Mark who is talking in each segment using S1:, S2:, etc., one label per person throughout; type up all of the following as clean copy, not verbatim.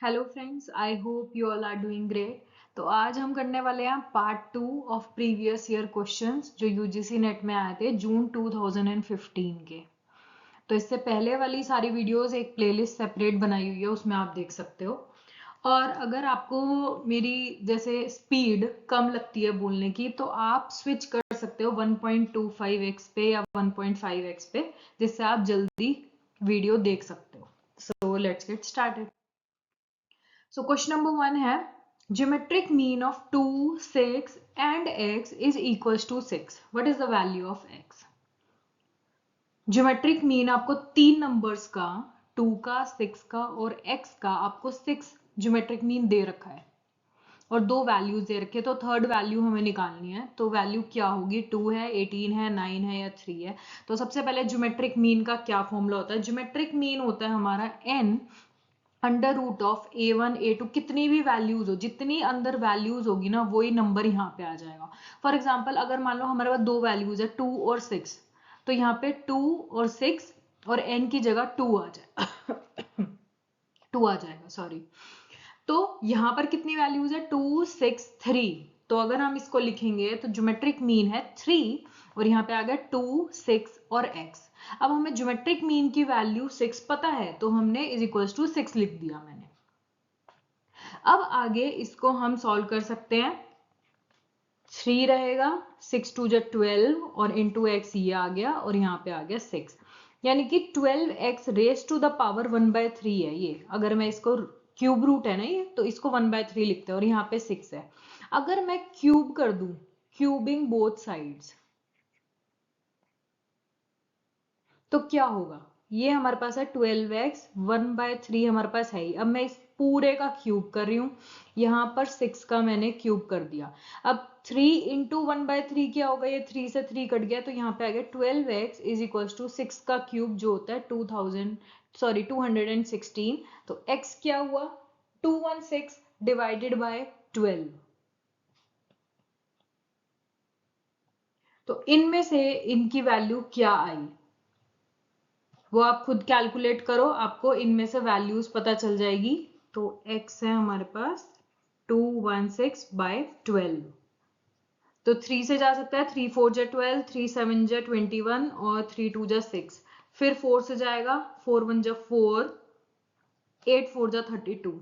S1: Hello friends, I hope you all are doing great. तो आज हम करने वाले हैं part 2 of previous year questions जो यूजीसी नेट में आए थे जून 2015 के। तो इससे पहले वाली सारी वीडियोस एक प्लेलिस्ट सेपरेट बनाई हुई है, उसमें आप देख सकते हो। और अगर आपको मेरी जैसे स्पीड कम लगती है बोलने की, तो आप स्विच कर सकते हो 1.25x पे या 1.5x पे, जिससे आप जल्दी वीडियो देख सकते हो। So let's get started. So question number 1 है geometric mean of 2, 6 and x is equals to 6. What is the value of x? Geometric mean आपको तीन नंबर्स का 2 का 6 का और x का आपको 6 geometric mean दे रखा है और दो वैल्यूज दे रखे हैं। तो थर्ड वैल्यू हमें निकालनी है। तो वैल्यू क्या होगी? 2 है, 18 है, 9 है या 3 है। तो सबसे पहले ज्योमेट्रिक मीन का क्या फॉर्मूला होता है? ज्योमेट्रिक मीन होता है हमारा n under root of a1 a2, कितनी भी वैल्यूज हो, जितनी अंदर वैल्यूज होगी ना वही नंबर यहाँ पे आ जाएगा। फॉर एग्जाम्पल अगर मान लो हमारे पास दो वैल्यूज है 2 और 6, तो यहाँ पे 2 और 6 और n की जगह 2 आ जाए 2 आ जाएगा, सॉरी। तो यहाँ पर कितनी वैल्यूज है? 2 6 3। तो अगर हम इसको लिखेंगे तो ज्योमेट्रिक मीन है 3 और यहाँ पे आ गया 2 6 और x। अब हमें ज्योमेट्रिक मीन की वैल्यू 6 पता है, तो हमने इज इक्वल्स टू 6 लिख दिया मैंने। अब आगे इसको हम सॉल्व कर सकते हैं। 3 रहेगा, 6 2 जा 12 और इंटू एक्स ये आ गया और यहाँ पे आ गया 6, यानी कि 12x raise to the power 1/3 है ये। अगर मैं इसको क्यूब रूट है ना ये, तो इसको 1/3 लिखते हैं और यहाँ पे 6 है। अगर मैं क्यूब कर दूं, क्यूबिंग बोथ साइड्स, तो क्या होगा? ये हमारे पास है 12x, 1/3 हमारे पास है ही। अब मैं इस पूरे का क्यूब कर रही हूँ, यहाँ पर 6 का मैंने क्यूब कर दिया। अब 3 इंटू 1/3 क्या होगा? ये 3 से 3 कट गया, तो यहाँ पे आ गया 12x इज इक्वल टू 6 का क्यूब जो होता है 216। तो x क्या हुआ? 216 डिवाइडेड बाय 12। तो इनमें से इनकी वैल्यू क्या आई वो आप खुद कैलकुलेट करो, आपको इनमें से वैल्यूज पता चल जाएगी। तो x है हमारे पास 216/12। तो 3 से जा सकता है, 3 4 जा 12, 3 7 जा 21 और 3 2 जा 6। फिर 4 से जाएगा, 4 1 जा 4, 8 4 जा 32।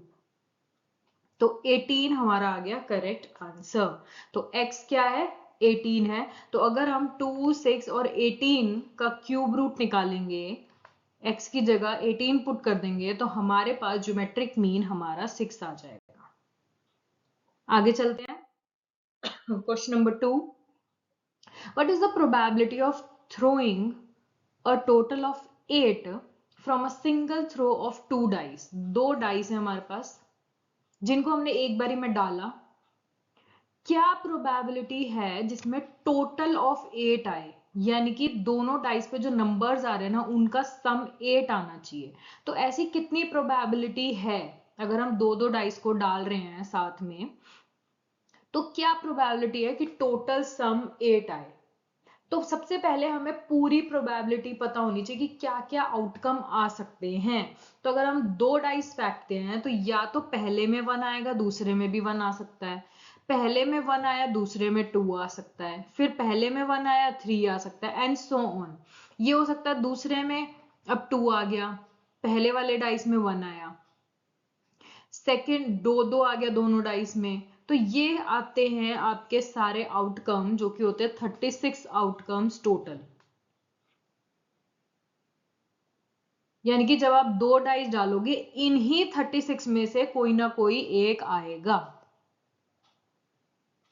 S1: तो 18 हमारा आ गया करेक्ट आंसर। तो x क्या है? 18 है। तो अगर हम 2 6 और 18 का क्यूब रूट निकालेंगे, x की जगह 18 पुट कर देंगे, तो हमारे पास ज्योमेट्रिक मीन हमारा 6 आ जाएगा। आगे चलते हैं। Question number 2, what is the probability of throwing a total of 8 from a single throw of 2 dice? दो डाइस है हमारे पास जिनको हमने एक बारी में डाला। क्या प्रोबेबिलिटी है जिसमें टोटल ऑफ 8 आए, यानी कि दोनों डाइस पे जो नंबर्स आ रहे हैं ना उनका सम 8 आना चाहिए। तो ऐसी कितनी प्रोबेबिलिटी है? अगर हम दो दो डाइस को डाल रहे हैं साथ में, तो क्या प्रोबेबिलिटी है कि टोटल सम 8 आए? तो सबसे पहले हमें पूरी प्रोबेबिलिटी पता होनी चाहिए कि क्या क्या आउटकम आ सकते हैं। तो अगर हम दो डाइस फेंकते हैं, तो या तो पहले में 1 आएगा, दूसरे में भी 1 आ सकता है। पहले में 1 आया, दूसरे में 2 आ सकता है। फिर पहले में 1 आया, 3 आ सकता है, एंड सो ऑन। ये हो सकता है दूसरे में अब 2 आ गया, पहले वाले डाइस में 1 आया, सेकंड 2 आ गया दोनों डाइस में। तो ये आते हैं आपके सारे आउटकम, जो कि होते हैं 36 आउटकम्स टोटल। यानी कि जब आप दो डाइस डालोगे, इन्हीं 36 में से कोई ना कोई एक आएगा।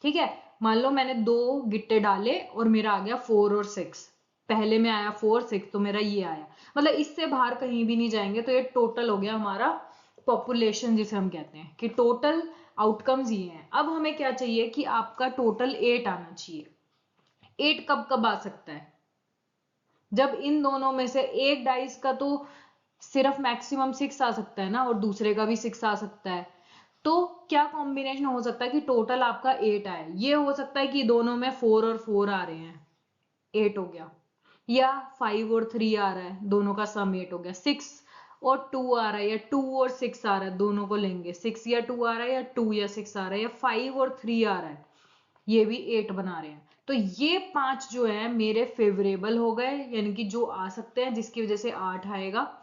S1: ठीक है, मान लो मैंने दो गिट्टे डाले और मेरा आ गया 4 और 6। पहले में आया 4 6, तो मेरा ये आया, मतलब इससे बाहर कहीं भी नहीं जाएंगे। तो ये टोटल हो गया हमारा पॉपुलेशन, जिसे हम कहते हैं कि टोटल आउटकम्स ये हैं। अब हमें क्या चाहिए कि आपका टोटल 8 आना चाहिए। 8 कब कब आ सकता है? जब इन दोनों में से एक डाइस का तो सिर्फ मैक्सिमम 6 आ सकता है ना, और दूसरे का भी 6 आ सकता है। तो क्या कॉम्बिनेशन हो सकता है कि टोटल आपका 8 आए? ये हो सकता है कि दोनों में 4 और 4 आ रहे हैं, 8 हो गया, या 5 और 3 आ रहा है, दोनों का सम 8 हो गया, 6 और 2 आ रहा है, या 2 और 6 आ रहा है, दोनों को लेंगे, 6 या 2 आ रहा है, या 2 या 6 आ रहा है, या 5 और 3 आ रहा है, ये भी 8 बना रहे हैं। तो ये 5 जो है मेरे फेवरेबल हो गए, यानी कि जो आ सकते हैं, जिसकी वजह से 8 आएगा,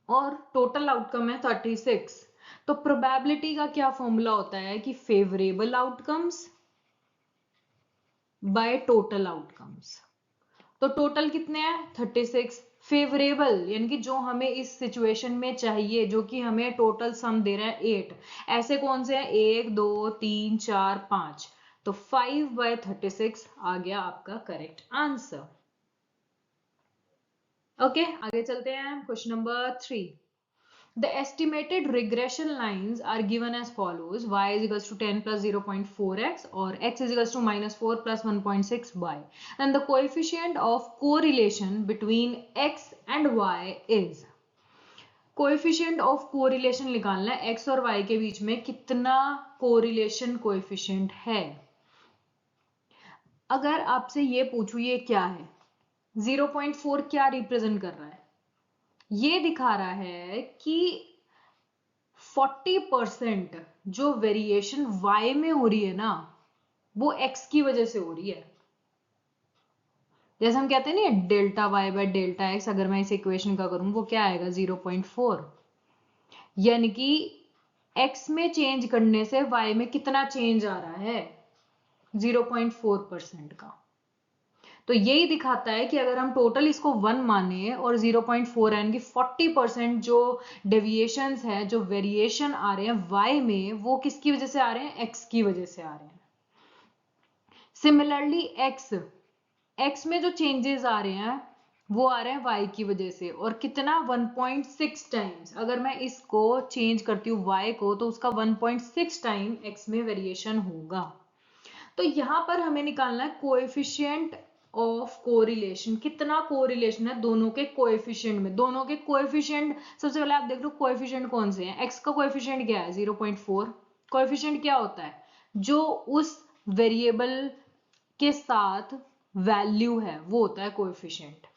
S1: और टोटल आउटकम है 36। तो प्रोबेबिलिटी का क्या फॉर्मूला होता है कि favourable outcomes by total outcomes. तो टोटल कितने हैं 36, फेवरेबल यानी कि जो हमें इस सिचुएशन में चाहिए, जो कि हमें टोटल सम दे रहा है 8, ऐसे कौन से हैं 1 2 3 4 5, तो 5/36 आ गया आपका करेक्ट आंसर। ओके, आगे चलते हैं। Question number 3, the estimated regression lines are given as follows: y is equals to 10 plus 0.4x or x is equals to -4 plus 1.6y, and the coefficient of correlation between x and y is। Coefficient of correlation निकालना है, x और y के बीच में कितना correlation coefficient है। अगर आपसे ये पूछूं ये क्या है, 0.4 क्या रिप्रेजेंट कर रहा है, ये दिखा रहा है कि 40% जो वेरिएशन y में हो रही है ना, वो x की वजह से हो रही है। जैसे हम कहते हैं ना delta y by delta x, अगर मैं इस इक्वेशन का करूं वो क्या आएगा 0.4, यानी कि x में चेंज करने से y में कितना चेंज आ रहा है 0.4% का। तो यही दिखाता है कि अगर हम टोटल इसको 1 माने और 0.4 यानी कि 40% जो डेविएशंस है, जो वेरिएशन आ रहे हैं y में, वो किसकी वजह से आ रहे हैं x की वजह से आ रहे हैं। सिमिलरली x में जो चेंजेस आ रहे हैं वो आ रहे हैं y की वजह से, और कितना 1.6 टाइम्स। अगर मैं इसको चेंज करती हूँ y को, तो उसका 1.6 टाइम x में वेरिएशन होगा। तो यहां पर हमें निकालना है कोएफिशिएंट ऑफ कोरिलेशन, कितना कोरिलेशन है दोनों के कोएफिशिएंट में। दोनों के कोएफिशिएंट, सबसे पहले आप देख लो कोएफिशिएंट कौन से हैं। x का कोएफिशिएंट क्या है 0.4। कोएफिशिएंट क्या होता है, जो उस वेरिएबल के साथ वैल्यू है वो होता है कोएफिशिएंट।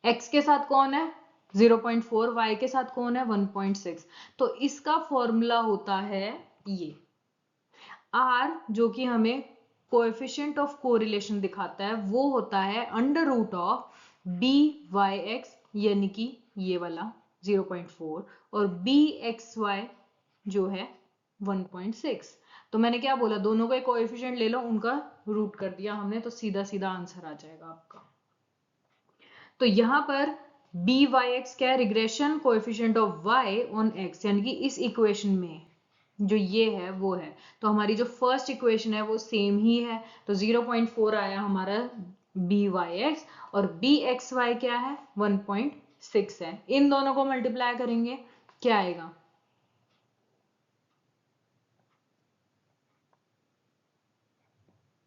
S1: x के साथ कौन है 0.4, y के साथ कौन है 1.6। तो इसका फॉर्मूला होता है ये r, जो कि हमें कोएफिशिएंट ऑफ कोरिलेशन दिखाता है, वो होता है अंडर रूट ऑफ BYX, यानी कि ये वाला 0.4, और BXY जो है 1.6। तो मैंने क्या बोला, दोनों का कोएफिशिएंट ले लो, उनका रूट कर दिया हमने, तो सीधा सीधा आंसर आ जाएगा आपका। तो यहां पर BYX क्या है, regression coefficient of y on x, यानी कि इस इक्वेशन में जो ये है वो है। तो हमारी जो फर्स्ट इक्वेशन है वो सेम ही है, तो 0.4 आया हमारा BYX, और BXY क्या है 1.6 है। इन दोनों को मल्टीप्लाई करेंगे, क्या आएगा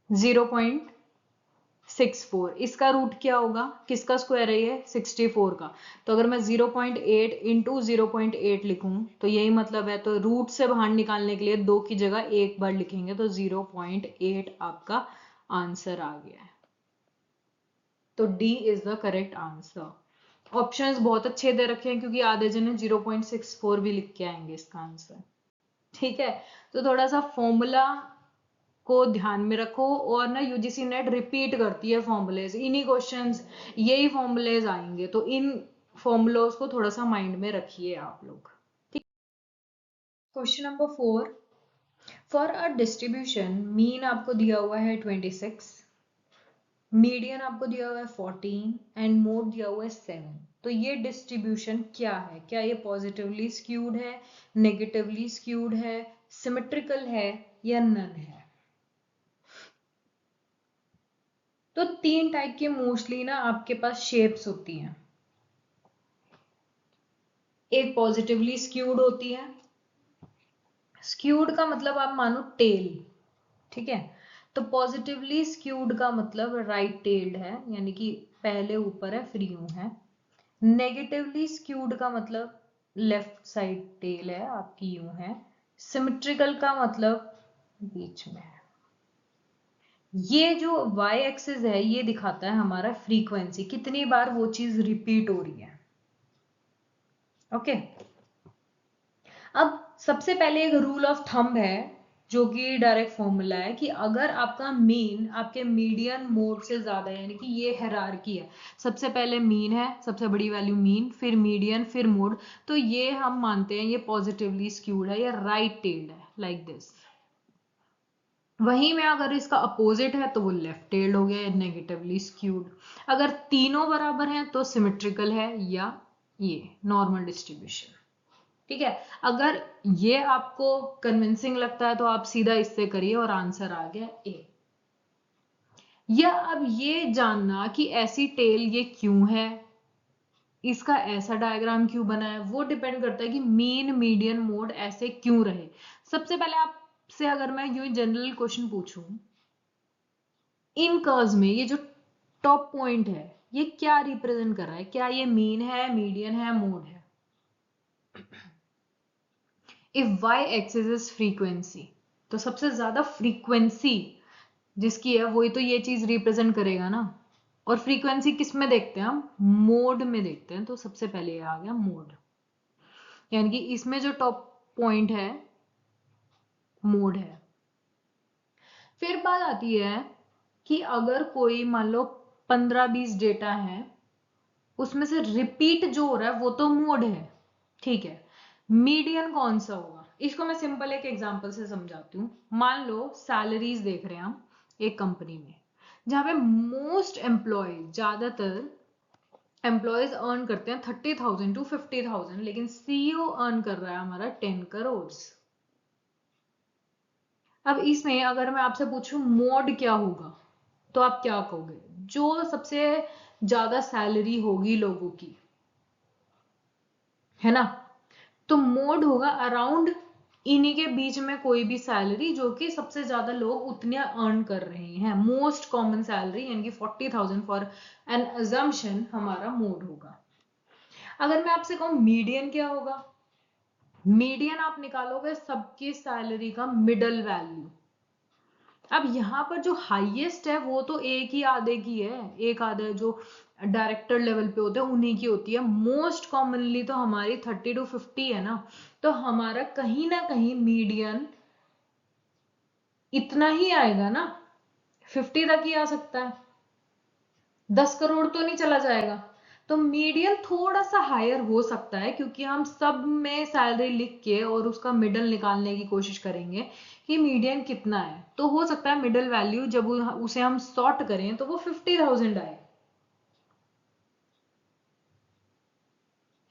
S1: 0.64। इसका रूट क्या होगा, किसका स्क्वायर है ये 64 का। तो अगर मैं 0.8 इंटू 0.8 लिखूं तो यही मतलब है, तो रूट से बाहर निकालने के लिए 2 की जगह 1 बार लिखेंगे, तो 0.8 आपका आंसर आ गया है। तो D is the correct answer. Options बहुत अच्छे दे रखे हैं, क्योंकि आधे जने 0.64 भी लिख के आएंगे इसका आंसर। ठीक है, तो थोड़ा सा फॉर्मूला को ध्यान में रखो, और ना यूजीसी नेट रिपीट करती है फॉर्मूलेज, इन्हीं क्वेश्चंस यही फॉर्मूलेज आएंगे, तो इन फॉर्मूलोज को थोड़ा सा माइंड में रखिए आप लोग। ठीक। Question number 4, for a distribution mean आपको दिया हुआ है 26, मीडियन आपको दिया हुआ है 14 एंड मोड दिया हुआ है 7। तो ये डिस्ट्रीब्यूशन क्या है, क्या ये पॉजिटिवली स्क्यूड है, नेगेटिवली स्क्यूड है, सिमेट्रिकल है, या नन है। तो 3 टाइप के मोस्टली ना आपके पास शेप्स होती हैं। एक पॉजिटिवली स्क्यूड होती है, स्क्यूड का मतलब आप मानो टेल, ठीक है। तो पॉजिटिवली स्क्यूड का मतलब राइट टेल्ड है, यानी कि पहले ऊपर है फिर यूं है। नेगेटिवली स्क्यूड का मतलब लेफ्ट साइड टेल है आपकी यूं है। सिमेट्रिकल का मतलब बीच में है। ये जो y एक्सिस है ये दिखाता है हमारा फ्रीक्वेंसी, कितनी बार वो चीज रिपीट हो रही है। ओके। अब सबसे पहले एक रूल ऑफ थंब है जो कि डायरेक्ट फॉर्मूला है कि अगर आपका मीन आपके मीडियन मोड से ज्यादा है, यानी कि ये हायरार्की है, सबसे पहले मीन है, सबसे बड़ी वैल्यू मीन, फिर मीडियन, फिर मोड, तो ये हम मानते हैं ये पॉजिटिवली स्क्यूड है, ये राइट टेल्ड है, लाइक दिस। वहीं में अगर इसका अपोजिट है तो वो लेफ्ट टेल्ड हो गया, नेगेटिवली स्क्यूड। अगर तीनों बराबर हैं तो सिमेट्रिकल है, या ये नॉर्मल डिस्ट्रीब्यूशन। ठीक है, अगर ये आपको कन्विंसिंग लगता है तो आप सीधा इससे करिए और आंसर आ गया ए। या अब ये जानना कि ऐसी टेल ये क्यों है, इसका ऐसा डायग्राम क्यों बना है, वो डिपेंड करता है कि मीन मीडियन मोड ऐसे क्यों रहे। सबसे पहले आपसे अगर मैं यूं जनरल क्वेश्चन पूछूं, इन कर्व्स में ये जो टॉप पॉइंट है ये क्या रिप्रेजेंट कर रहा है, क्या ये मीन है, मीडियन है, मोड है? If y axis is frequency, तो सबसे ज्यादा फ्रीक्वेंसी जिसकी है वही तो ये चीज रिप्रेजेंट करेगा ना। और फ्रीक्वेंसी किस में देखते हैं हम? मोड में देखते हैं, तो सबसे पहले ये आ गया मोड, यानी कि इसमें जो टॉप पॉइंट है मोड है। फिर बात आती है कि अगर कोई मान लो 15-20 डेटा है, उसमें से रिपीट जो हो रहा है वो तो मोड है, ठीक है। मीडियन कौन सा होगा, इसको मैं सिंपल एक एग्जांपल से समझाती हूँ। मान लो सैलरीज देख रहे हैं हम एक कंपनी में, जहां पे मोस्ट एम्प्लॉय, ज्यादातर एम्प्लॉयज अर्न करते हैं 30,000 to 50,000, लेकिन सीईओ अर्न कर रहा है हमारा 10 करोड़। अब इसमें अगर मैं आपसे पूछूं मोड क्या होगा, तो आप क्या कहोगे? जो सबसे ज्यादा सैलरी होगी लोगों की, है ना, तो मोड होगा अराउंड इन्हीं के बीच में कोई भी सैलरी जो कि सबसे ज्यादा लोग उतने अर्न कर रहे हैं, मोस्ट कॉमन सैलरी, यानी कि 40,000 फॉर एन अजम्पशन हमारा मोड होगा। अगर मैं आपसे कहूं मीडियन क्या होगा, मीडियन आप निकालोगे सबकी सैलरी का मिडल वैल्यू। अब यहाँ पर जो हाईएस्ट है वो तो एक ही आधे की है, एक आधे जो डायरेक्टर लेवल पे होते हैं उन्हीं की होती है। मोस्ट कॉमनली तो हमारी 30 to 50 है ना, तो हमारा कहीं ना कहीं मीडियन इतना ही आएगा ना, 50 तक ही आ सकता है, 10 करोड़ तो नहीं चला जाएगा। तो मीडियन थोड़ा सा हायर हो सकता है, क्योंकि हम सब में सैलरी लिख के और उसका मिडल निकालने की कोशिश करेंगे कि मीडियन कितना है, तो हो सकता है मिडल वैल्यू जब उसे हम सॉर्ट करें तो वो 50,000 आए।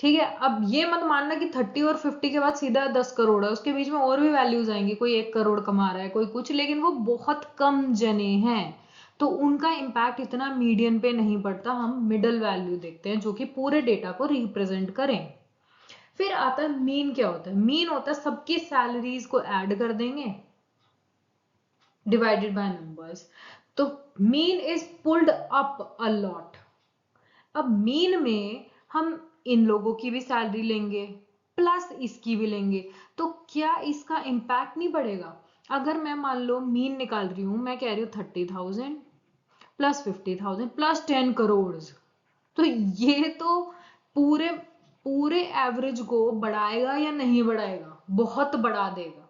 S1: ठीक है, अब ये मत मानना कि 30 और 50 के बाद सीधा 10 करोड़ है, उसके बीच में और भी वैल्यूज आएंगी, कोई 1 करोड़ कमा रहा है, कोई कुछ, लेकिन वो बहुत कम जने हैं, तो उनका इम्पैक्ट इतना मीडियन पे नहीं पड़ता। हम मिडल वैल्यू देखते हैं जो कि पूरे डेटा को रिप्रेजेंट करें। फिर आता है मीन। क्या होता है मीन? होता है सबकी सैलरीज को ऐड कर देंगे डिवाइडेड बाय नंबर्स, तो mean is pulled up a lot. अब मीन में हम इन लोगों की भी सैलरी लेंगे प्लस इसकी भी लेंगे, तो क्या इसका इम्पैक्ट नहीं बढ़ेगा? अगर मैं मान लो मीन निकाल रही हूं, मैं कह रही हूँ 30,000 प्लस 50,000 प्लस 10 करोड़, तो ये तो पूरे पूरे एवरेज को बढ़ाएगा या नहीं बढ़ाएगा? बहुत बढ़ा देगा,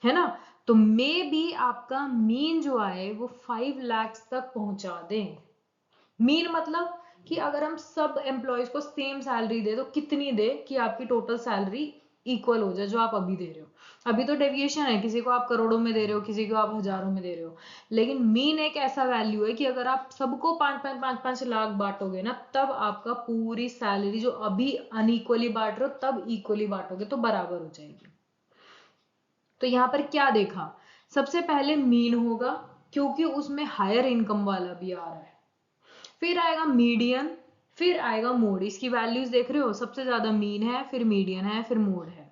S1: है ना। तो मे बी आपका मीन जो आए वो 5 लाख तक पहुंचा दें। मीन मतलब कि अगर हम सब एम्प्लॉयज को सेम सैलरी दे तो कितनी दे कि आपकी टोटल सैलरी इक्वल हो जाए जो आप अभी दे रहे हो। अभी तो डेविएशन है, किसी को आप करोड़ों में दे रहे हो, किसी को आप हजारों में दे रहे हो, लेकिन मीन एक ऐसा वैल्यू है कि अगर आप सबको 5-5 बांटोगे ना, तब आपका पूरी सैलरी जो अभी अनइक्वली बांट रहे हो तब इक्वली बांटोगे तो बराबर हो जाएगी। तो यहां पर क्या देखा, सबसे पहले मीन होगा क्योंकि उसमें हायर इनकम वाला भी आ रहा है, फिर आएगा मीडियन, फिर आएगा मोड। इसकी वैल्यूज देख रहे हो, सबसे ज्यादा मीन है, फिर मीडियन है, फिर मोड है।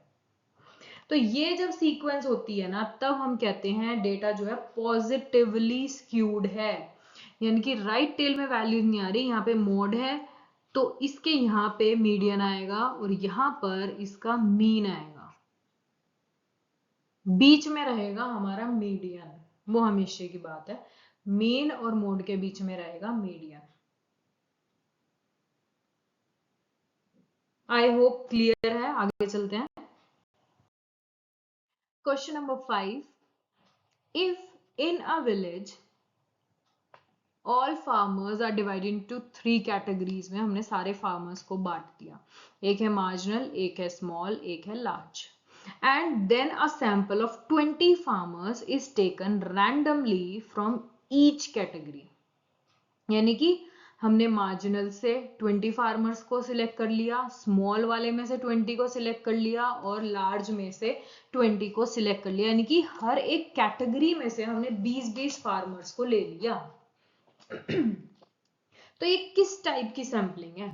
S1: तो ये जब सीक्वेंस होती है ना, तब हम कहते हैं डेटा जो है पॉजिटिवली स्क्यूड है, यानी कि राइट टेल में वैल्यूज नहीं आ रही, यहाँ पे मोड है तो इसके यहाँ पे मीडियन आएगा और यहाँ पर इसका मीन आएगा, बीच में रहेगा हमारा मीडियन। वो हमेशा की बात है, मीन और मोड के बीच में रहेगा मीडियन। आई होप क्लियर है, आगे चलते हैं। Question number 5, if in a village all farmers are divided into 3 categories में हमने सारे फार्मर्स को बांट दिया, एक है मार्जिनल, एक है स्मॉल, एक है large, and then a sample of 20 farmers is taken randomly from each category. यानी कि हमने मार्जिनल से 20 फार्मर्स को सिलेक्ट कर लिया, स्मॉल वाले में से 20 को सिलेक्ट कर लिया और लार्ज में से 20 को सिलेक्ट कर लिया, यानी कि हर एक कैटेगरी में से हमने 20-20 फार्मर्स को ले लिया। तो ये किस टाइप की सैंपलिंग है?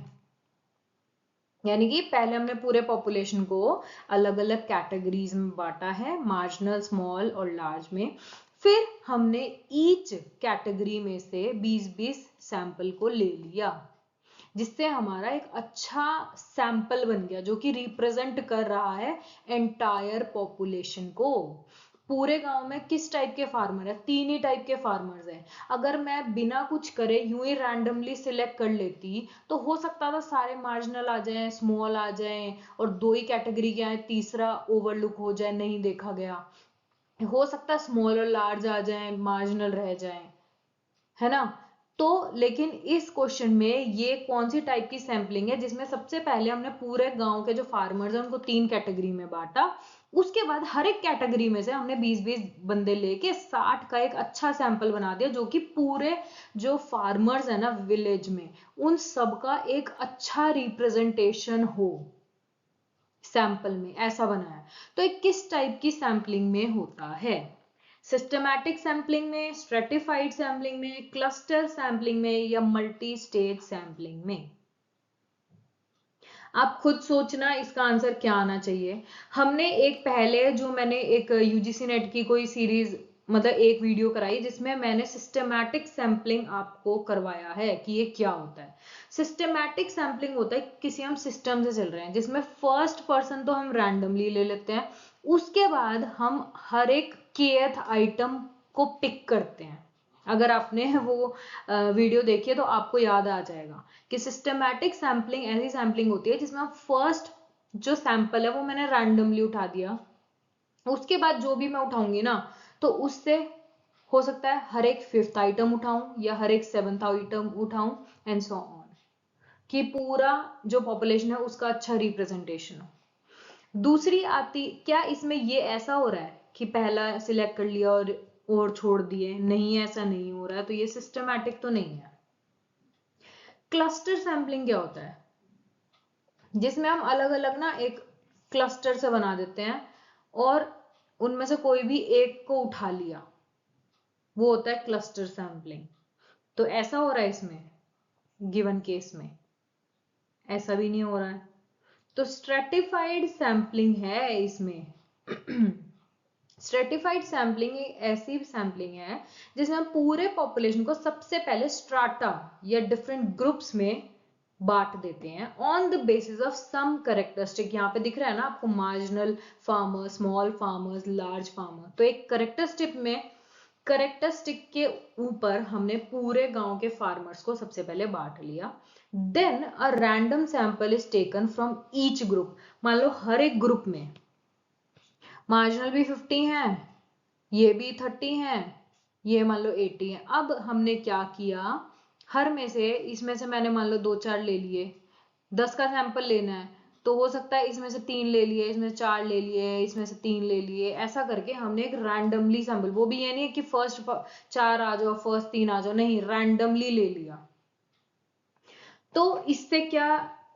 S1: यानी कि पहले हमने पूरे पॉपुलेशन को अलग अलग कैटेगरीज में बांटा है, मार्जिनल, स्मॉल और लार्ज में। फिर हमने ईच कैटेगरी में से 20-20 सैंपल को ले लिया, जिससे हमारा एक अच्छा सैंपल बन गया जो कि रिप्रेजेंट कर रहा है एंटायर पॉपुलेशन को। पूरे गांव में किस टाइप के फार्मर है? 3 ही टाइप के फार्मर्स हैं। अगर मैं बिना कुछ करे यूं ही रैंडमली सिलेक्ट कर लेती तो हो सकता था सारे मार्जिनल आ जाएं, स्मॉल आ जाएं और 2 ही कैटेगरी के आए, तीसरा ओवरलुक हो जाए, नहीं देखा गया। हो सकता है स्मॉल और लार्ज आ जाएं, मार्जिनल रह जाएं, है ना। तो लेकिन इस क्वेश्चन में ये कौन सी टाइप की सैंपलिंग है जिसमें सबसे पहले हमने पूरे गांव के जो फार्मर्स हैं उनको 3 कैटेगरी में बांटा, उसके बाद हर एक कैटेगरी में से हमने 20-20 बंदे लेके 60 का एक अच्छा सैंपल बना दिया, जो कि पूरे जो फार्मर्स है ना विलेज में, उन सबका एक अच्छा रिप्रेजेंटेशन हो सैंपल में, ऐसा बनाया। तो एक किस टाइप की सैंपलिंग में होता है? सिस्टमैटिक सैंपलिंग में, स्ट्रेटिफाइड सैंपलिंग में, क्लस्टर सैंपलिंग में या मल्टी स्टेज सैंपलिंग में? आप खुद सोचना इसका आंसर क्या आना चाहिए। हमने एक पहले जो मैंने एक यूजीसी नेट की कोई सीरीज मतलब एक वीडियो कराई जिसमें मैंने सिस्टमैटिक सैंपलिंग आपको करवाया है कि ये क्या होता है। सिस्टमैटिक सैंपलिंग होता है किसी हम सिस्टम से चल रहे हैं जिसमें फर्स्ट पर्सन तो हम रैंडमली ले लेते हैं, उसके बाद हम हर एक kth आइटम को पिक करते हैं। अगर आपने वो वीडियो देखी है तो आपको याद आ जाएगा कि सिस्टमैटिक सैंपलिंग ऐसी सैंपलिंग होती है जिसमें फर्स्ट जो सैंपल है वो मैंने रैंडमली उठा दिया, उसके बाद जो भी मैं उठाऊंगी ना तो उससे हो सकता है हर एक 5th आइटम उठाऊं या हर एक 7th आइटम उठाऊं एंड सो ऑन, कि पूरा जो पॉपुलेशन है उसका अच्छा रिप्रेजेंटेशन हो। दूसरी आती, क्या इसमें ये ऐसा हो रहा है कि पहला सिलेक्ट कर लिया और छोड़ दिए? नहीं, ऐसा नहीं हो रहा है, तो ये सिस्टमैटिक तो नहीं है। क्लस्टर सैंपलिंग क्या होता है? जिसमें हम अलग अलग ना एक क्लस्टर से बना देते हैं और उनमें से कोई भी एक को उठा लिया, वो होता है क्लस्टर सैंपलिंग। तो ऐसा हो रहा है इसमें गिवन केस में? ऐसा भी नहीं हो रहा है। तो स्ट्रेटिफाइड सैंपलिंग है इसमें। स्ट्रेटिफाइड सैंपलिंग एक ऐसी सैंपलिंग है जिसमें हम पूरे पॉपुलेशन को सबसे पहले स्ट्राटा या डिफरेंट ग्रुप्स में बांट देते हैं on the basis of some characteristic. यहाँ पे दिख रहा है ना आपको, marginal farmer, small farmers, large farmer. तो एक करेक्टरिस्टिक के ऊपर हमने पूरे गांव के फार्मर्स को सबसे पहले बांट लिया। Then a random sample is taken from each group. मान लो हर एक ग्रुप में मार्जिनल भी 50 है, ये भी 30 है, ये मान लो 80 है। अब हमने क्या किया, हर में से इसमें से मैंने मान लो 2-4 ले लिए, 10 का सैंपल लेना है तो हो सकता है इसमें से 3 ले लिए, इसमें से 4 ले लिए, इसमें से 3 ले लिए, ऐसा करके हमने एक रैंडमली सैंपल, वो भी ये नहीं है कि फर्स्ट 4 आ जाओ फर्स्ट 3 आ जाओ, नहीं, रैंडमली ले लिया। तो इससे क्या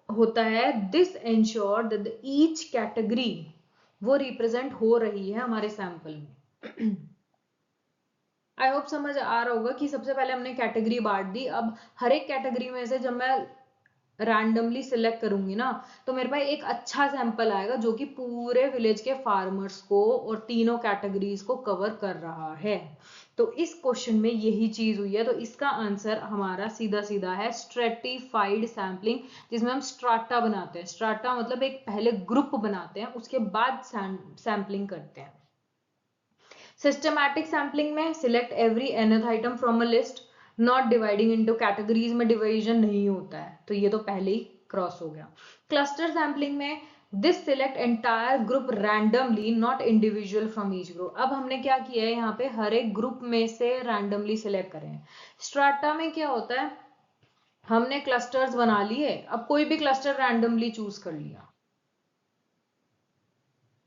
S1: होता है, this ensure that each category वो रिप्रेजेंट हो रही है हमारे सैंपल में। आई होप समझ आ रहा होगा कि सबसे पहले हमने कैटेगरी बांट दी, अब हर एक कैटेगरी में से जब मैं रैंडमली सिलेक्ट करूंगी ना तो मेरे पास एक अच्छा सैंपल आएगा जो कि पूरे विलेज के फार्मर्स को और तीनों कैटेगरीज को कवर कर रहा है। तो इस क्वेश्चन में यही चीज हुई है, तो इसका आंसर हमारा सीधा सीधा है स्ट्रेटिफाइड सैंपलिंग, जिसमें हम स्ट्राटा बनाते हैं। स्ट्राटा मतलब एक पहले ग्रुप बनाते हैं उसके बाद सैंपलिंग करते हैं। सिस्टमैटिक सैंपलिंग में select every nth item from a list, not dividing into categories में डिवीजन नहीं होता है, तो ये तो पहले ही क्रॉस हो गया। क्लस्टर सैम्पलिंग में this select entire group randomly not individual from each group. अब हमने क्या किया है, यहाँ पे हर एक ग्रुप में से रैंडमली सिलेक्ट करें हैं। स्ट्राटा में क्या होता है, हमने क्लस्टर्स बना लिए, अब कोई भी क्लस्टर रैंडमली चूज कर लिया,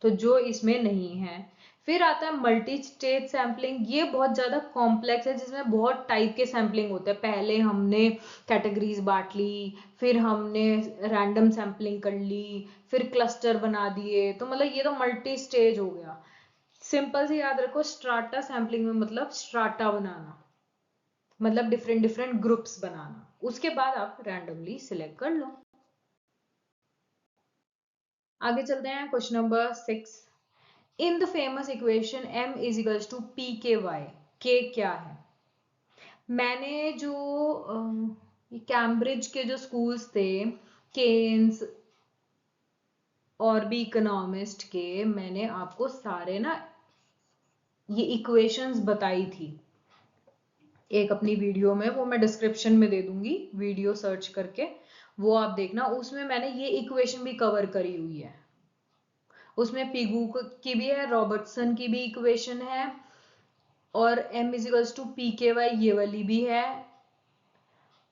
S1: तो जो इसमें नहीं है। फिर आता है मल्टी स्टेज सैम्पलिंग, ये बहुत ज्यादा कॉम्प्लेक्स है, जिसमें बहुत टाइप के सैम्पलिंग होते हैं। पहले हमने कैटेगरीज बांट ली, फिर हमने रैंडम सैम्पलिंग कर ली, फिर क्लस्टर बना दिए, तो मतलब ये तो मल्टी स्टेज हो गया। सिंपल से याद रखो, स्ट्राटा सैम्पलिंग में मतलब स्ट्राटा बनाना, मतलब डिफरेंट डिफरेंट ग्रुप्स बनाना, उसके बाद आप रैंडमली सिलेक्ट कर लो। आगे चलते हैं, question number 6। In the famous equation m is equals to P K Y, K क्या है? मैंने जो कैम्ब्रिज के जो स्कूल्स थे, केन्स और भी इकोनॉमिस्ट के, मैंने आपको सारे ना ये इक्वेशंस बताई थी एक अपनी वीडियो में, वो मैं डिस्क्रिप्शन में दे दूंगी, वीडियो सर्च करके वो आप देखना। उसमें मैंने ये इक्वेशन भी कवर करी हुई है, उसमें पिगू की भी है, रॉबर्टसन की भी इक्वेशन है, और m is equals to P K Y ये वाली भी है।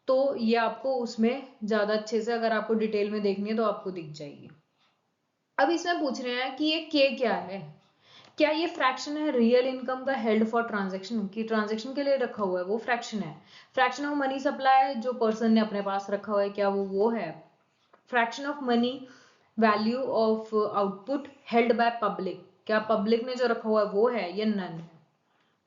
S1: तो ये आपको उसमें ज्यादा अच्छे से, अगर आपको डिटेल में देखनी है तो आपको दिख जाएगी। अब इसमें पूछ रहे हैं कि ये k क्या है, क्या ये फ्रैक्शन है रियल इनकम का हेल्ड फॉर ट्रांजैक्शन, की ट्रांजैक्शन के लिए रखा हुआ है, वो फ्रैक्शन है। फ्रैक्शन ऑफ मनी सप्लाई जो पर्सन ने अपने पास रखा हुआ है, क्या वो है। Fraction of money value of output held by public, क्या पब्लिक ने जो रखा हुआ है वो है, ये नन है।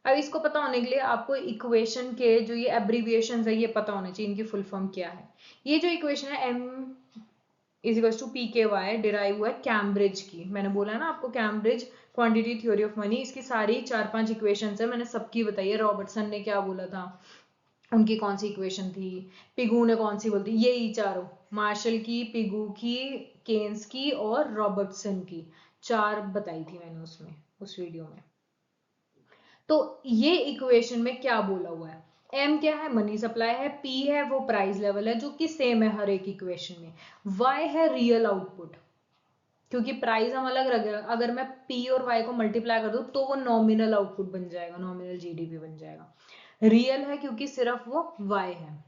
S1: अब इसको पता होने के लिए आपको इक्वेशन के जो ये एब्रीविएशन है ये पता होने चाहिए, इनकी फुल फॉर्म क्या है। ये जो इक्वेशन है m is equals to P K Y derive हुआ है कैम्ब्रिज की, मैंने बोला है ना आपको, Cambridge quantity theory of money, इसकी सारी 4-5 इक्वेशन है, मैंने सबकी बताई है। रॉबर्टसन ने क्या बोला था, उनकी कौन सी इक्वेशन थी, पिगू ने कौन सी बोलती, यही चारों, मार्शल की, पिगू की, केन्स की और रॉबर्टसन की, 4 बताई थी मैंने उसमें, उस वीडियो में। तो ये इक्वेशन में क्या बोला हुआ है, m क्या है, मनी सप्लाई है, p है वो प्राइस लेवल है जो कि सेम है हर एक इक्वेशन में, y है रियल आउटपुट, क्योंकि प्राइस हम अलग रख रहे हैं, अगर मैं p और y को मल्टीप्लाई कर दूं तो वो नॉमिनल आउटपुट बन जाएगा, नॉमिनल जीडीपी बन जाएगा। रियल है क्योंकि सिर्फ वो y है।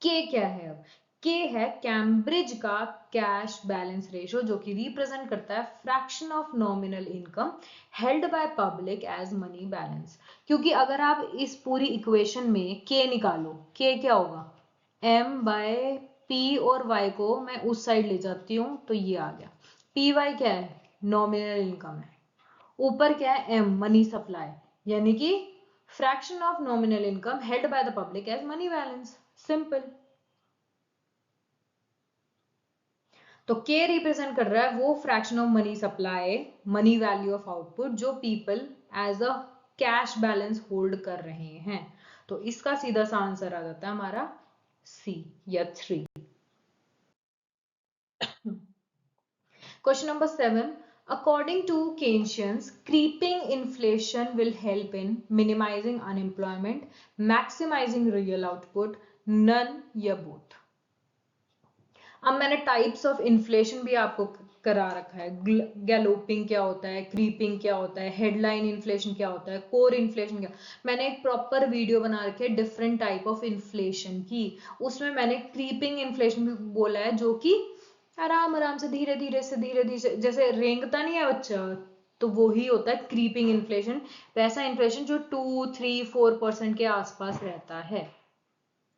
S1: k क्या है, अब k है कैम्ब्रिज का कैश बैलेंस रेशो, जो कि रिप्रेजेंट करता है fraction of nominal income held by public as money balance. क्योंकि अगर आप इस पूरी इक्वेशन में k निकालो, k क्या होगा, m बाय p, और y को मैं उस साइड ले जाती हूँ तो ये आ गया। py क्या है, नॉमिनल इनकम है, ऊपर क्या है m, मनी सप्लाई, यानी कि fraction of nominal income held by the public as money balance, simple. तो k रिप्रेजेंट कर रहा है वो fraction of money supply, money value of output, जो people as a cash balance hold कर रहे हैं। तो इसका सीधा सा आंसर आ जाता है हमारा C या 3। Question number 7। According to Keynesians, creeping inflation will help in minimizing unemployment, maximizing real output, none या both। अब मैंने टाइप्स ऑफ इन्फ्लेशन भी आपको करा रखा है, गैलोपिंग क्या होता है, क्रीपिंग क्या होता है, हेडलाइन इन्फ्लेशन क्या होता है, कोर इन्फ्लेशन क्या, मैंने एक प्रॉपर वीडियो बना रखी है डिफरेंट टाइप ऑफ इन्फ्लेशन की। उसमें मैंने क्रीपिंग इन्फ्लेशन भी बोला है, जो कि आराम आराम से धीरे धीरे जैसे रेंगता नहीं है बच्चा, तो वो ही होता है क्रीपिंग इन्फ्लेशन। वैसा इन्फ्लेशन जो 2-3-4% के आसपास रहता है,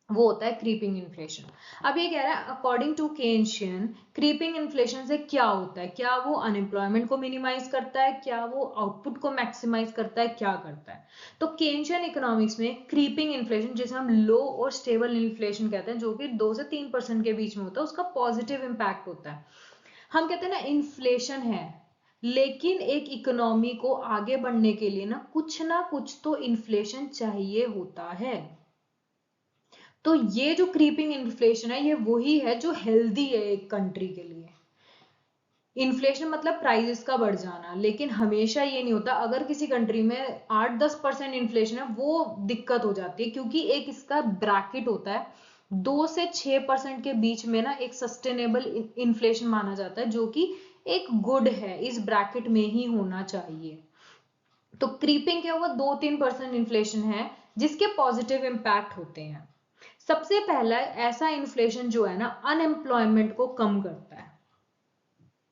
S1: वो होता है क्रीपिंग इन्फ्लेशन। अब ये कह रहा है अकॉर्डिंग टू केन्शियन, क्रीपिंग इन्फ्लेशन से क्या होता है, क्या वो अनएम्प्लॉयमेंट को मिनिमाइज करता है, क्या वो आउटपुट को मैक्सिमाइज करता है, क्या करता है। तो केन्शियन इकोनॉमिक्स में क्रीपिंग इन्फ्लेशन, जिसे हम लो और स्टेबल इन्फ्लेशन कहते हैं, जो कि 2 से 3% के बीच में होता है, उसका पॉजिटिव इम्पैक्ट होता है। हम कहते हैं ना इन्फ्लेशन है, लेकिन एक इकोनॉमी को आगे बढ़ने के लिए ना कुछ तो इन्फ्लेशन चाहिए होता है। तो ये जो क्रीपिंग इन्फ्लेशन है, ये वही है जो हेल्दी है एक कंट्री के लिए। इन्फ्लेशन मतलब प्राइसेस का बढ़ जाना, लेकिन हमेशा ये नहीं होता। अगर किसी कंट्री में 8-10% इन्फ्लेशन है, वो दिक्कत हो जाती है, क्योंकि एक इसका ब्रैकेट होता है 2 से 6% के बीच में ना एक सस्टेनेबल इन्फ्लेशन माना जाता है, जो कि एक गुड है, इस ब्रैकेट में ही होना चाहिए। तो क्रीपिंग क्या हुआ, 2-3% इन्फ्लेशन है जिसके पॉजिटिव इम्पैक्ट होते हैं। सबसे पहला ऐसा इन्फ्लेशन जो है ना अनएम्प्लॉयमेंट को कम करता है।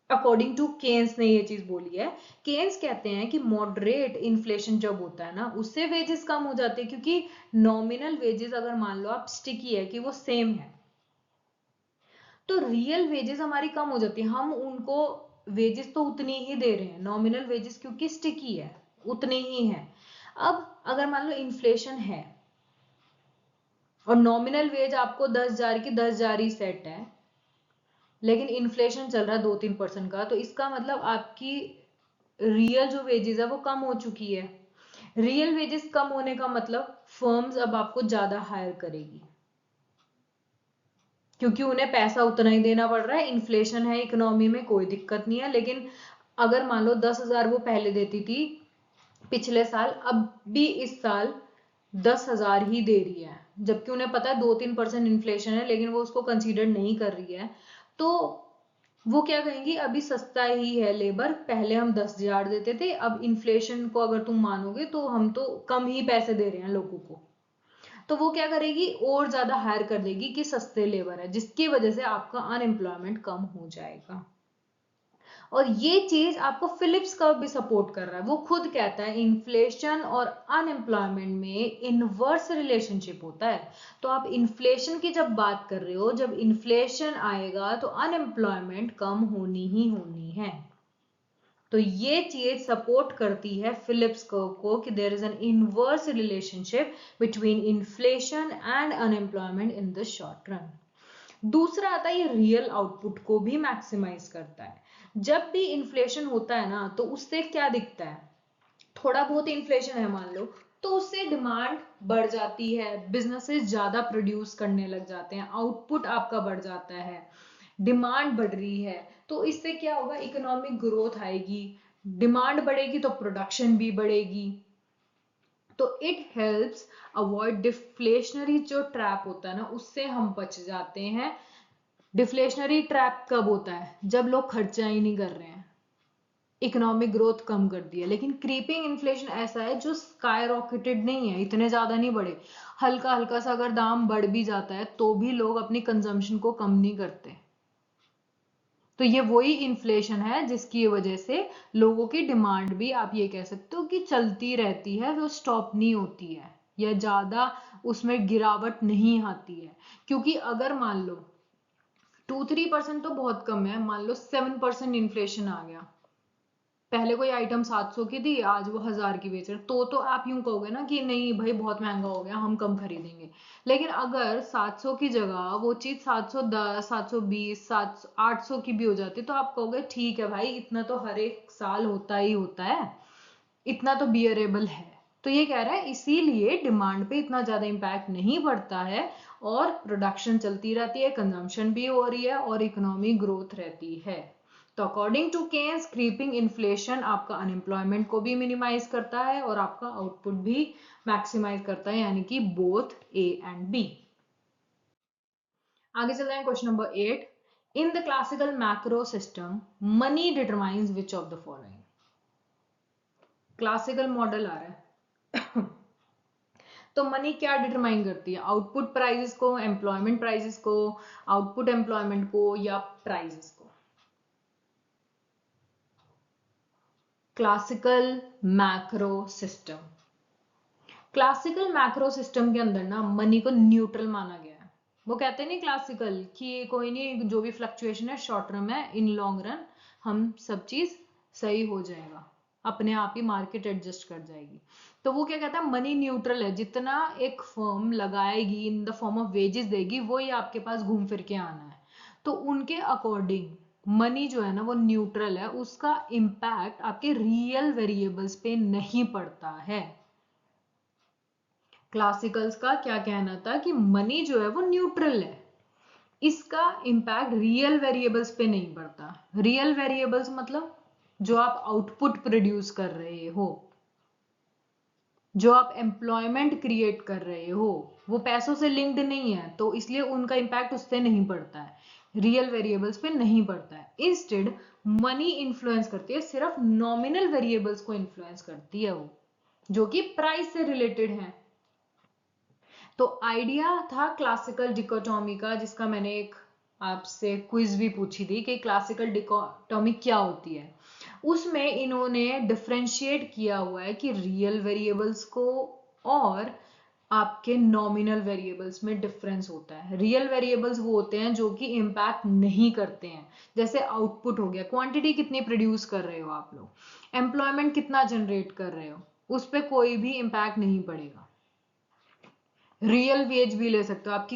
S1: अकॉर्डिंग टू केन्स ने ये चीज बोली है। केन्स कहते हैं कि मॉडरेट इन्फ्लेशन जब होता है ना उससे वेजेस कम हो जाते हैं, क्योंकि नॉमिनल वेजेस अगर मान लो आप स्टिकी है कि वो सेम है, तो रियल वेजेस हमारी कम हो जाती है। हम उनको वेजेस तो उतनी ही दे रहे हैं, नॉमिनल वेजेस क्योंकि स्टिकी है उतने ही है। अब अगर मान लो इन्फ्लेशन है और नॉमिनल वेज आपको 10,000 की 10,000 ही सेट है, लेकिन इन्फ्लेशन चल रहा है 2-3% का, तो इसका मतलब आपकी रियल जो वेजेस है वो कम हो चुकी है। रियल वेजेस कम होने का मतलब फर्म्स अब आपको ज्यादा हायर करेगी, क्योंकि उन्हें पैसा उतना ही देना पड़ रहा है। इन्फ्लेशन है इकोनॉमी में, कोई दिक्कत नहीं है, लेकिन अगर मान लो 10,000 वो पहले देती थी पिछले साल, अब भी इस साल 10,000 ही दे रही है, जबकि उन्हें पता है 2-3% इन्फ्लेशन है, लेकिन वो उसको कंसीडर नहीं कर रही है। तो वो क्या कहेंगी, अभी सस्ता ही है लेबर, पहले हम 10,000 देते थे, अब इन्फ्लेशन को अगर तुम मानोगे तो हम तो कम ही पैसे दे रहे हैं लोगों को। तो वो क्या करेगी, और ज्यादा हायर कर देगी कि सस्ते लेबर है, जिसकी वजह से आपका अनएम्प्लॉयमेंट कम हो जाएगा। और ये चीज आपको फिलिप्स कर्व भी सपोर्ट कर रहा है। वो खुद कहता है इन्फ्लेशन और अनएम्प्लॉयमेंट में इनवर्स रिलेशनशिप होता है। तो आप इन्फ्लेशन की जब बात कर रहे हो, जब इन्फ्लेशन आएगा तो अनएम्प्लॉयमेंट कम होनी ही होनी है। तो ये चीज सपोर्ट करती है फिलिप्स कर्व को कि there is an inverse relationship between inflation and unemployment in the short run. दूसरा आता है ये रियल आउटपुट को भी मैक्सिमाइज करता है। जब भी इन्फ्लेशन होता है ना तो उससे क्या दिखता है, थोड़ा बहुत इन्फ्लेशन है मान लो, तो उससे डिमांड बढ़ जाती है, बिजनेसेस ज्यादा प्रोड्यूस करने लग जाते हैं, आउटपुट आपका बढ़ जाता है, डिमांड बढ़ रही है, तो इससे क्या होगा, इकोनॉमिक ग्रोथ आएगी, डिमांड बढ़ेगी तो प्रोडक्शन भी बढ़ेगी। तो इट हेल्प्स अवॉइड डिफ्लेशनरी जो ट्रैप होता है ना उससे हम बच जाते हैं। डिफ्लेशनरी ट्रैप कब होता है, जब लोग खर्चा ही नहीं कर रहे हैं, इकोनॉमिक ग्रोथ कम कर दी है। लेकिन क्रीपिंग इन्फ्लेशन ऐसा है जो स्काई रॉकेटेड नहीं है, इतने ज्यादा नहीं बढ़े, हल्का हल्का सा अगर दाम बढ़ भी जाता है तो भी लोग अपनी कंजम्पशन को कम नहीं करते। तो ये वही इन्फ्लेशन है जिसकी वजह से लोगों की डिमांड भी आप ये कह सकते हो कि चलती रहती है, वो स्टॉप नहीं होती है या ज्यादा उसमें गिरावट नहीं आती है। क्योंकि अगर मान लो 2-3% तो बहुत कम है, मान लो 7% इन्फ्लेशन आ गया, पहले कोई आइटम 700 की थी, आज वो 1000 की बेच रहे, तो आप यूं कहोगे ना कि नहीं भाई बहुत महंगा हो गया, हम कम खरीदेंगे। लेकिन अगर 700 की जगह वो चीज 710, 720, 800 की भी हो जाती तो आप कहोगे ठीक है भाई, इतना तो हर एक साल होता ही होता है, इतना तो बियरेबल है। तो ये कह रहा है इसीलिए डिमांड पे इतना ज्यादा इम्पैक्ट नहीं पड़ता है, और प्रोडक्शन चलती रहती है, कंजम्पशन भी हो रही है और इकोनॉमी ग्रोथ रहती है। तो according to Keynes creeping inflation आपका अनएम्प्लॉयमेंट को भी मिनिमाइज करता है और आपका आउटपुट भी मैक्सिमाइज करता है, यानी कि बोथ ए एंड बी। आगे चलते हैं question number 8। In the classical macro system money determines which of the following. Classical model आ रहा है तो मनी क्या डिटरमाइन करती है, आउटपुट प्राइजेस को, एम्प्लॉयमेंट प्राइजेस को, आउटपुट एम्प्लॉयमेंट को, या प्राइजेस को। Classical macro system, classical macro system के अंदर ना मनी को न्यूट्रल माना गया है। वो कहते नहीं क्लासिकल कि कोई नहीं, जो भी फ्लक्चुएशन है शॉर्ट टर्म है, इन लॉन्ग रन हम सब चीज सही हो जाएगा, अपने आप ही मार्केट एडजस्ट कर जाएगी। तो वो क्या कहता है, मनी न्यूट्रल है, जितना एक फर्म लगाएगी in the form of wages देगी वो ही आपके पास घूम फिर के आना है। तो उनके अकॉर्डिंग मनी जो है ना वो न्यूट्रल है, उसका इम्पैक्ट आपके रियल वेरिएबल्स पे नहीं पड़ता है। क्लासिकल्स का क्या कहना था कि मनी जो है वो न्यूट्रल है, इसका इम्पैक्ट रियल वेरिएबल्स पे नहीं पड़ता। रियल वेरिएबल्स मतलब जो आप आउटपुट प्रोड्यूस कर रहे हो, जो आप एम्प्लॉयमेंट क्रिएट कर रहे हो वो पैसों से लिंक्ड नहीं है, तो इसलिए उनका इम्पैक्ट उससे नहीं पड़ता है, रियल वेरिएबल्स पे नहीं पड़ता है। इंस्टेड मनी इन्फ्लुएंस करती है, सिर्फ नॉमिनल वेरिएबल्स को इन्फ्लुएंस करती है वो, जो कि प्राइस से रिलेटेड है। तो आइडिया था क्लासिकल डिकोटॉमी का, जिसका मैंने एक आपसे क्विज भी पूछी थी कि क्लासिकल डिकोटॉमी क्या होती है। उसमें इन्होंने डिफरेंशिएट किया हुआ है कि रियल वेरिएबल्स को और आपके नॉमिनल वेरिएबल्स में डिफरेंस होता है। रियल वेरिएबल्स वो होते हैं जो कि इम्पैक्ट नहीं करते हैं, जैसे आउटपुट हो गया, क्वांटिटी कितनी प्रोड्यूस कर रहे हो आप लोग, एम्प्लॉयमेंट कितना जनरेट कर रहे हो, उस पर कोई भी इम्पैक्ट नहीं पड़ेगा। रियल वेज भी ले सकते हो, आप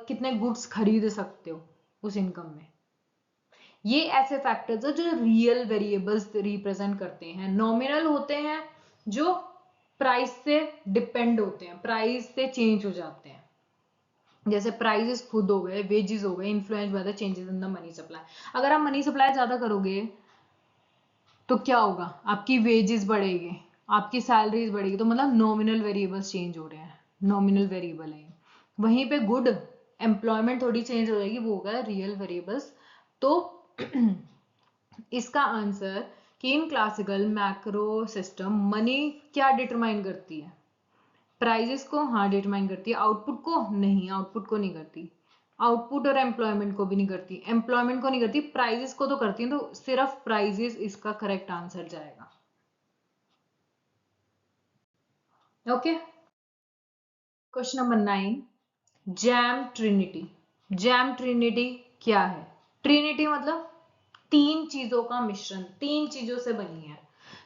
S1: कितने गुड्स खरीद सकते हो उस इनकम में। ये ऐसे फैक्टर्स है जो रियल वेरिएबल्स रिप्रेजेंट करते हैं। नॉमिनल होते हैं जो प्राइस से डिपेंड होते हैं, प्राइस से चेंज हो जाते हैं, जैसे प्राइजेस खुद हो गए, वेजेस हो गए, influence by the changes in the money supply. अगर आप मनी सप्लाई ज्यादा करोगे तो क्या होगा, आपकी वेजेस बढ़ेगी, आपकी सैलरीज बढ़ेगी, तो मतलब नॉमिनल वेरिएबल्स चेंज हो रहे हैं, नॉमिनल वेरिएबल है। वहीं पे गुड एम्प्लॉयमेंट थोड़ी चेंज हो जाएगी, वो होगा रियल वेरिएबल्स। तो इसका आंसर कि in classical macro system money क्या डिटरमाइन करती है, प्राइजेस को हाँ डिटरमाइन करती है, आउटपुट को नहीं, आउटपुट को नहीं करती, आउटपुट और एम्प्लॉयमेंट को भी नहीं करती, एम्प्लॉयमेंट को नहीं करती, प्राइजेस को तो करती है, तो सिर्फ प्राइजेस इसका करेक्ट आंसर जाएगा। Okay, question number 9, jam Trinity. Jam Trinity क्या है? ट्रिनिटी मतलब तीन चीजों का मिश्रण, तीन चीजों से बनी है।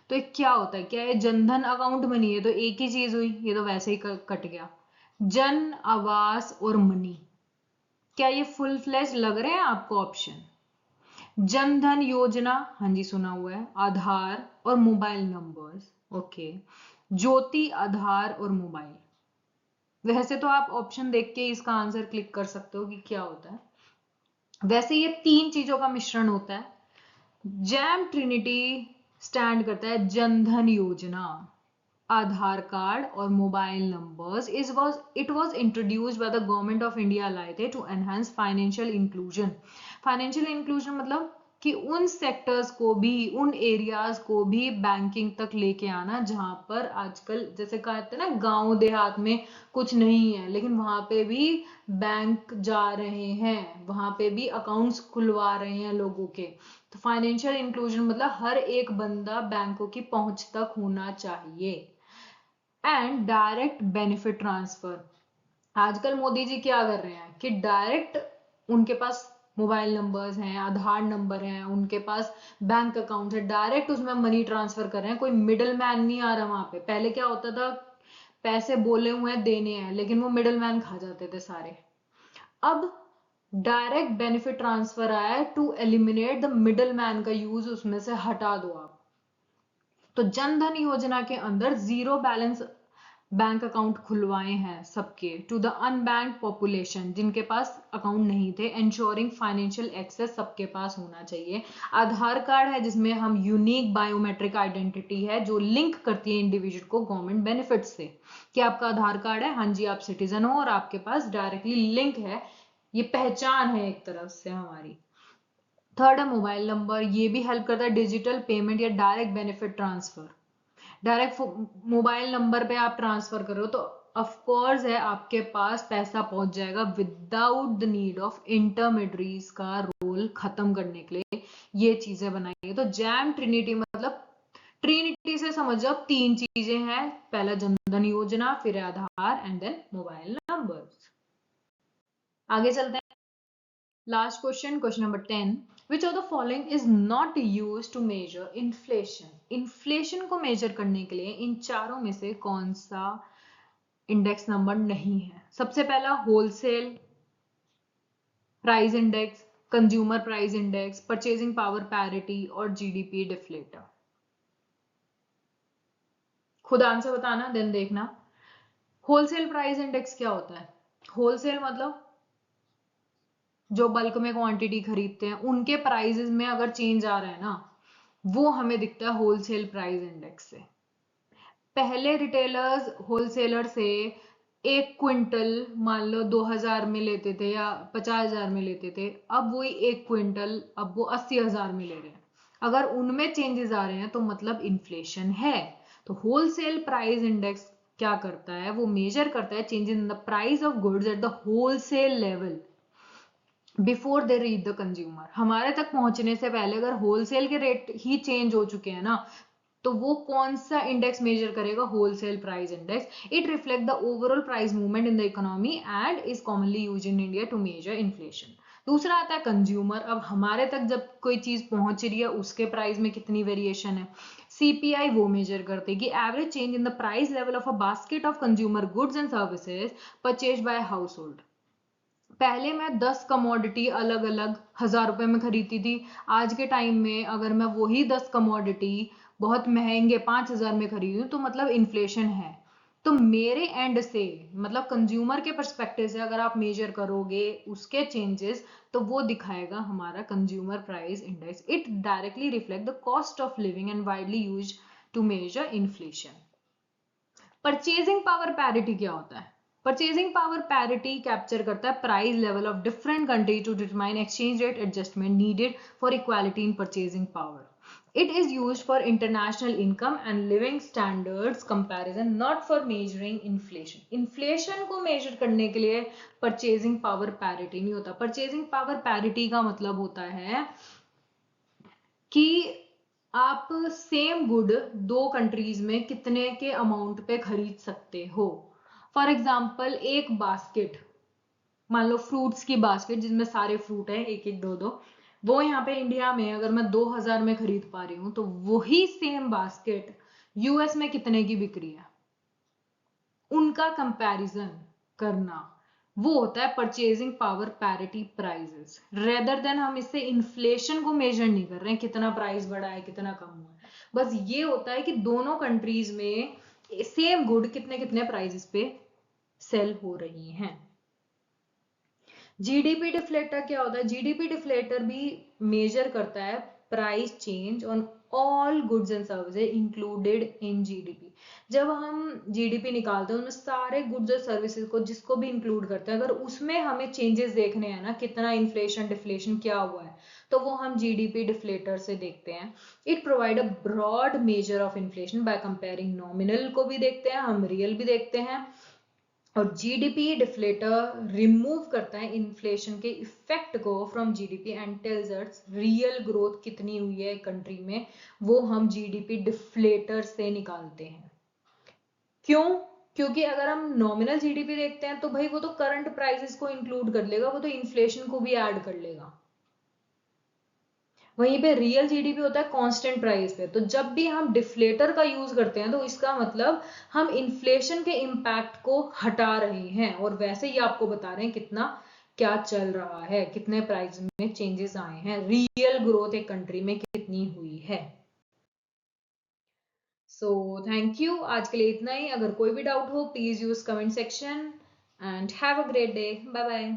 S1: तो ये क्या होता है, क्या ये जनधन अकाउंट बनी है तो एक ही चीज हुई, ये तो वैसे ही कट गया। जन आवास और मनी, क्या ये फुल फ्लैश लग रहे हैं आपको ऑप्शन? जन धन योजना, हाँ जी सुना हुआ है। आधार और मोबाइल नंबर्स, ओके। ज्योति, आधार और मोबाइल। वैसे तो आप ऑप्शन देख के इसका आंसर क्लिक कर सकते हो कि क्या होता है। वैसे ये तीन चीजों का मिश्रण होता है। जैम ट्रिनिटी स्टैंड करता है जनधन योजना, आधार कार्ड और mobile numbers. It was introduced by the government of India लाए थे to enhance financial inclusion. Financial inclusion मतलब कि उन सेक्टर्स को भी, उन एरियाज को भी बैंकिंग तक लेके आना जहां पर आजकल जैसे कहते हैं ना गांव देहात में कुछ नहीं है, लेकिन वहां पे भी बैंक जा रहे हैं, वहां पे भी अकाउंट्स खुलवा रहे हैं लोगों के। तो फाइनेंशियल इंक्लूजन मतलब हर एक बंदा बैंकों की पहुंच तक होना चाहिए। एंड डायरेक्ट बेनिफिट ट्रांसफर, आजकल मोदी जी क्या कर रहे हैं कि डायरेक्ट उनके पास मोबाइल नंबर्स हैं, आधार नंबर हैं, उनके पास बैंक अकाउंट है, डायरेक्ट उसमें मनी ट्रांसफर कर रहे हैं, कोई मिडल मैन नहीं आ रहा वहां पे। पहले क्या होता था, पैसे बोले हुए हैं देने हैं, लेकिन वो मिडल मैन खा जाते थे सारे। अब डायरेक्ट बेनिफिट ट्रांसफर आया है to eliminate the middle man का यूज, उसमें से हटा दो आप। तो जन धन योजना के अंदर जीरो बैलेंस बैंक अकाउंट खुलवाए हैं सबके, टू द अनबैंक्ड पॉपुलेशन जिनके पास अकाउंट नहीं थे, इंश्योरिंग फाइनेंशियल एक्सेस सबके पास होना चाहिए। आधार कार्ड है जिसमें हम यूनिक बायोमेट्रिक आइडेंटिटी है जो लिंक करती है इंडिविजुअल को गवर्नमेंट बेनिफिट से, कि आपका आधार कार्ड है, हाँ जी आप सिटीजन हो और आपके पास डायरेक्टली लिंक है, ये पहचान है एक तरफ से हमारी। थर्ड है मोबाइल नंबर, ये भी हेल्प करता है डिजिटल पेमेंट या direct benefit transfer. Direct mobile number पे आप ट्रांसफर करो तो ऑफ कोर्स है आपके पास पैसा पहुंच जाएगा without the need of intermediaries का रोल खत्म करने के लिए ये चीजें बनाई है। तो जैम ट्रिनिटी मतलब ट्रिनिटी से समझ जाओ तीन चीजें हैं, पहला जनधन योजना, फिर आधार एंड देन मोबाइल नंबर्स। आगे चलते हैं, last question, question number 10, which of the following is not used to measure inflation? Inflation को मेजर करने के लिए इन चारों में से कौन सा इंडेक्स नंबर नहीं है? सबसे पहला wholesale price index, consumer price index, purchasing power parity और जीडीपी डिफ्लेटर। खुद आंसर बताना देन देखना। होलसेल प्राइस इंडेक्स क्या होता है? होलसेल मतलब जो बल्क में क्वांटिटी खरीदते हैं उनके प्राइसेस में अगर चेंज आ रहा है ना, वो हमें दिखता है होलसेल प्राइस इंडेक्स से। पहले रिटेलर्स होलसेलर से 1 क्विंटल मान लो 2000 में लेते थे या 50,000 में लेते थे, अब वही 1 क्विंटल अब वो 80,000 में ले रहे हैं। अगर उनमें चेंजेस आ रहे हैं तो मतलब इन्फ्लेशन है। तो होलसेल प्राइस इंडेक्स क्या करता है, वो मेजर करता है changes in the price of goods at the wholesale level before they reach the consumer. हमारे तक पहुंचने से पहले अगर होलसेल के रेट ही चेंज हो चुके हैं ना, तो वो कौन सा इंडेक्स मेजर करेगा, wholesale price index. It reflect the overall price movement in the economy and is commonly use in India to measure inflation. दूसरा आता है कंज्यूमर। अब हमारे तक जब कोई चीज पहुंच रही है उसके प्राइस में कितनी वेरिएशन है, सीपीआई वो मेजर करते हैं कि average change in the price level of a basket of consumer goods and services purchase by house hold. पहले मैं 10 कमोडिटी अलग अलग 1000 रुपए में खरीदती थी, आज के टाइम में अगर मैं वही 10 कमोडिटी बहुत महंगे 5000 में खरीदूं तो मतलब इन्फ्लेशन है। तो मेरे एंड से मतलब कंज्यूमर के परस्पेक्टिव से अगर आप मेजर करोगे उसके चेंजेस, तो वो दिखाएगा हमारा consumer price index. It directly reflect the cost of living and widely used to measure inflation. Purchasing power parity क्या होता है? परचेजिंग पावर पैरिटी कैप्चर करता है price level of different countries to determine exchange rate adjustment needed for equality in purchasing power. It is used for international income and living standards comparison, not for measuring inflation. Inflation को measure करने के लिए purchasing power parity नहीं होता। purchasing power parity का मतलब होता है कि आप सेम गुड दो कंट्रीज में कितने के अमाउंट पे खरीद सकते हो। फॉर एग्जाम्पल एक बास्केट, मान लो फ्रूट्स की बास्केट जिसमें सारे फ्रूट हैं एक एक दो दो, वो यहाँ पे इंडिया में अगर मैं 2000 में खरीद पा रही हूँ तो वही सेम बास्केट यूएस में कितने की बिक रही है, उनका कंपैरिजन करना वो होता है purchasing power parity prices. Rather than हम इससे इन्फ्लेशन को मेजर नहीं कर रहे हैं कितना प्राइस बढ़ा है कितना कम हुआ है, बस ये होता है कि दोनों कंट्रीज में सेम गुड कितने कितने प्राइसेस पे सेल हो रही हैं। जीडीपी डिफ्लेटर क्या होता है? जीडीपी डिफ्लेटर भी मेजर करता है price change on all goods and services included in GDP. जब हम जीडीपी निकालते हैं उसमें सारे गुड्स और सर्विसेज को जिसको भी इंक्लूड करते हैं, अगर उसमें हमें चेंजेस देखने हैं ना, कितना इन्फ्लेशन डिफ्लेशन क्या हुआ है, तो वो हम जीडीपी डिफ्लेटर से देखते हैं। It provide a broad measure of inflation by comparing nominal को भी देखते हैं हम, रियल भी देखते हैं। और जीडीपी डिफ्लेटर रिमूव करता है इन्फ्लेशन के इफेक्ट को from GDP and tells us real growth कितनी हुई है कंट्री में, वो हम जीडीपी डिफ्लेटर से निकालते हैं। क्यों? क्योंकि अगर हम नॉमिनल जीडीपी देखते हैं तो भाई वो तो करंट प्राइसेस को इंक्लूड कर लेगा, वो तो इन्फ्लेशन को भी ऐड कर लेगा। वहीं पे रियल जीडीपी होता है कांस्टेंट प्राइस पे। तो जब भी हम डिफ्लेटर का यूज करते हैं तो इसका मतलब हम इन्फ्लेशन के इम्पैक्ट को हटा रहे हैं, और वैसे ही आपको बता रहे हैं कितना क्या चल रहा है, कितने प्राइस में चेंजेस आए हैं, रियल ग्रोथ एक कंट्री में कितनी हुई है। सो थैंक यू, आज के लिए इतना ही। अगर कोई भी डाउट हो please use comment section and have a great day. Bye bye.